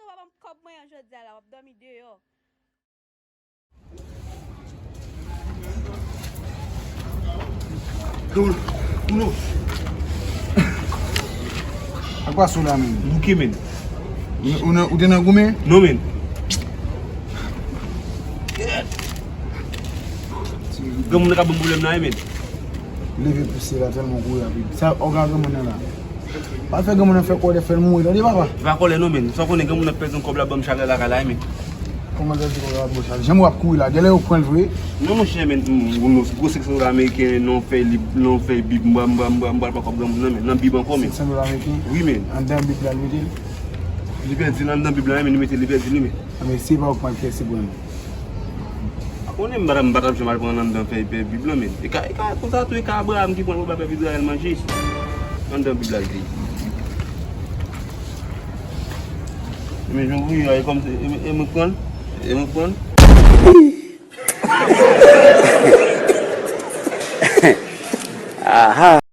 va me comme moi je dis là, on dormi dehors. Uno. Apa sou la men? Bouquet men. Ou te nan goumen? Non men. Gamu naka bambulem na men. Leve pise la telman kou ya bib. Sa organ gaman la. Pa fe gaman fe kode fe mou la di papa? Va kole non men. So konen gamu na pezon kob la bam chale la kala men. Comment dire que la bocha? J'aime wap kou la. Dele ou point vrai? Non mon cher men, gros section américain non fait bib mba pa kob gamu non men. Nan bib encore men. $600 américain? Oui men. En dan bib la lwete? Liberté nan bib la men ni mette liberté ni men. Ame si pa ou point kese bon. On est madame Batab je mal prendre dans fait bib men. Et ka comme ça tout e ka Abraham qui prend ba Israël manger. Dans bib la dit. Mais je vous comme et me prendre et me prendre. Aha.